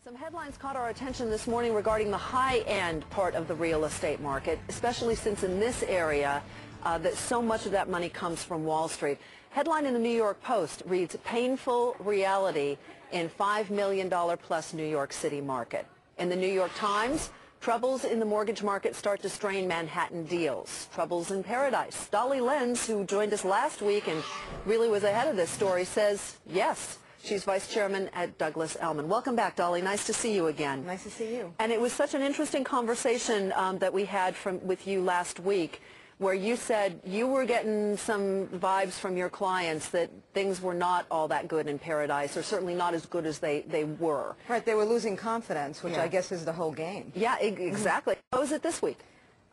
Some headlines caught our attention this morning regarding the high-end part of the real estate market, especially since in this area that so much of that money comes from Wall Street. Headline in the New York Post reads, "Painful reality in $5 million plus New York City market." In the New York Times, troubles in the mortgage market start to strain Manhattan deals. Troubles in paradise. Dolly Lenz, who joined us last week and really was ahead of this story, says yes. She's vice chairman at Douglas Elliman. Welcome back, Dolly. Nice to see you again. Nice to see you. And it was such an interesting conversation that we had with you last week, where you said you were getting some vibes from your clients that things were not all that good in paradise, or certainly not as good as they were. Right, they were losing confidence, which I guess is the whole game. Yeah, exactly. How is it this week?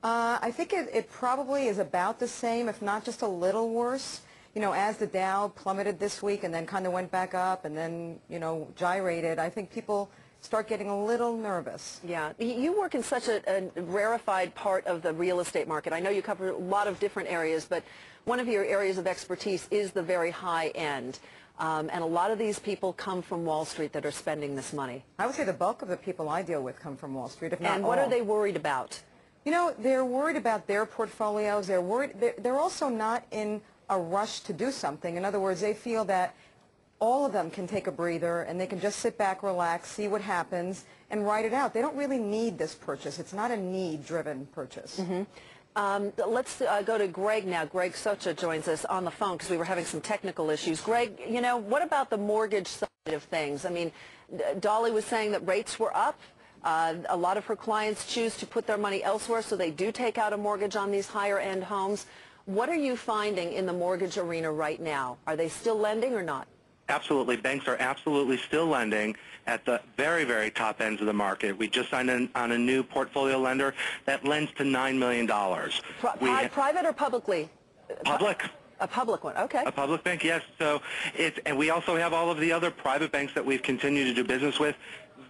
I think it probably is about the same, if not just a little worse. You know, as the Dow plummeted this week and then kind of went back up and then, you know, gyrated, I think people start getting a little nervous. Yeah. You work in such a rarefied part of the real estate market. I know you cover a lot of different areas, but one of your areas of expertise is the very high end. And a lot of these people come from Wall Street that are spending this money. I would say the bulk of the people I deal with come from Wall Street, if not all. And what are they worried about? You know, they're worried about their portfolios. They're worried. They're also not in a rush to do something. In other words, they feel that all of them can take a breather and they can just sit back, relax, see what happens, and write it out. They don't really need this purchase. It's not a need-driven purchase. Let's go to Greg now. Greg Socha joins us on the phone because we were having some technical issues. Greg, you know, what about the mortgage side of things? I mean, Dolly was saying that rates were up. A lot of her clients choose to put their money elsewhere, so they do take out a mortgage on these higher-end homes. What are you finding in the mortgage arena right now? Are they still lending or not? Absolutely. Banks are absolutely still lending at the very, very top ends of the market. We just signed on a new portfolio lender that lends to $9 million. Private or publicly? Public. A public one, okay. A public bank, yes. So and we also have all of the other private banks that we've continued to do business with.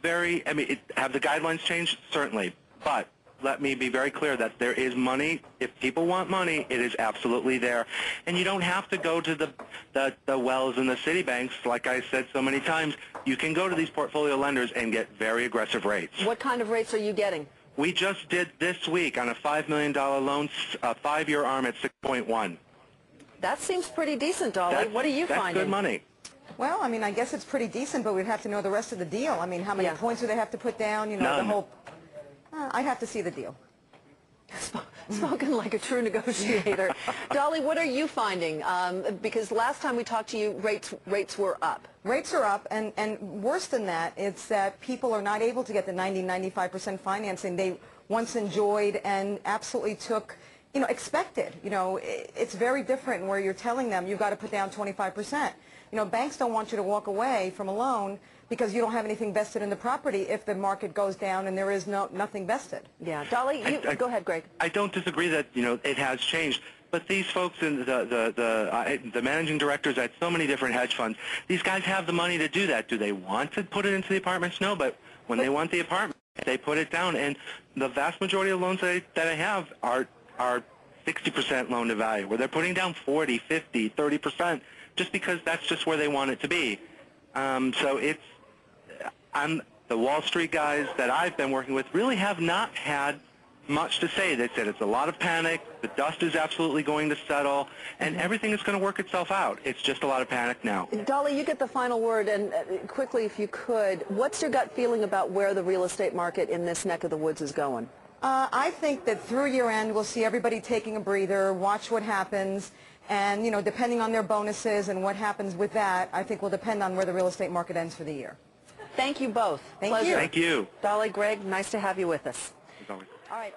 Have the guidelines changed? Certainly. But let me be very clear that there is money. If people want money, it is absolutely there. And you don't have to go to the Wells and the Citibanks. Like I said so many times, you can go to these portfolio lenders and get very aggressive rates. What kind of rates are you getting? We just did this week on a $5 million loan, a 5-year ARM at 6.1. That seems pretty decent, Dolly. What are you finding? That's good money. Well, I mean, I guess it's pretty decent, but we'd have to know the rest of the deal. I mean, how many points do they have to put down? You know, None. the whole... I'd have to see the deal. Spoken like a true negotiator. Dolly, what are you finding? Because last time we talked to you, rates were up. Rates are up, and worse than that, it's that people are not able to get the 90-95% financing they once enjoyed and absolutely took, you know, expected. You know, it's very different where you're telling them you've got to put down 25%. You know, banks don't want you to walk away from a loan because you don't have anything vested in the property if the market goes down and there is nothing vested. Yeah, Dolly, go ahead, Greg. I don't disagree that, you know, it has changed, but these folks in the managing directors at so many different hedge funds, these guys have the money to do that. Do they want to put it into the apartments? No, but when they want the apartment, they put it down. And the vast majority of loans that I have are 60% loan to value, where they're putting down 40, 50, 30%, just because that's just where they want it to be. So the Wall Street guys that I've been working with really have not had much to say. They said it's a lot of panic, the dust is absolutely going to settle, and everything is going to work itself out. It's just a lot of panic now. Dolly, you get the final word, and quickly, if you could, what's your gut feeling about where the real estate market in this neck of the woods is going? I think that through year end we'll see everybody taking a breather, watch what happens, and, you know, depending on their bonuses and what happens with that, I think will depend on where the real estate market ends for the year. Thank you both. Thank you. Thank you. Dolly, Greg, nice to have you with us. As always. All right.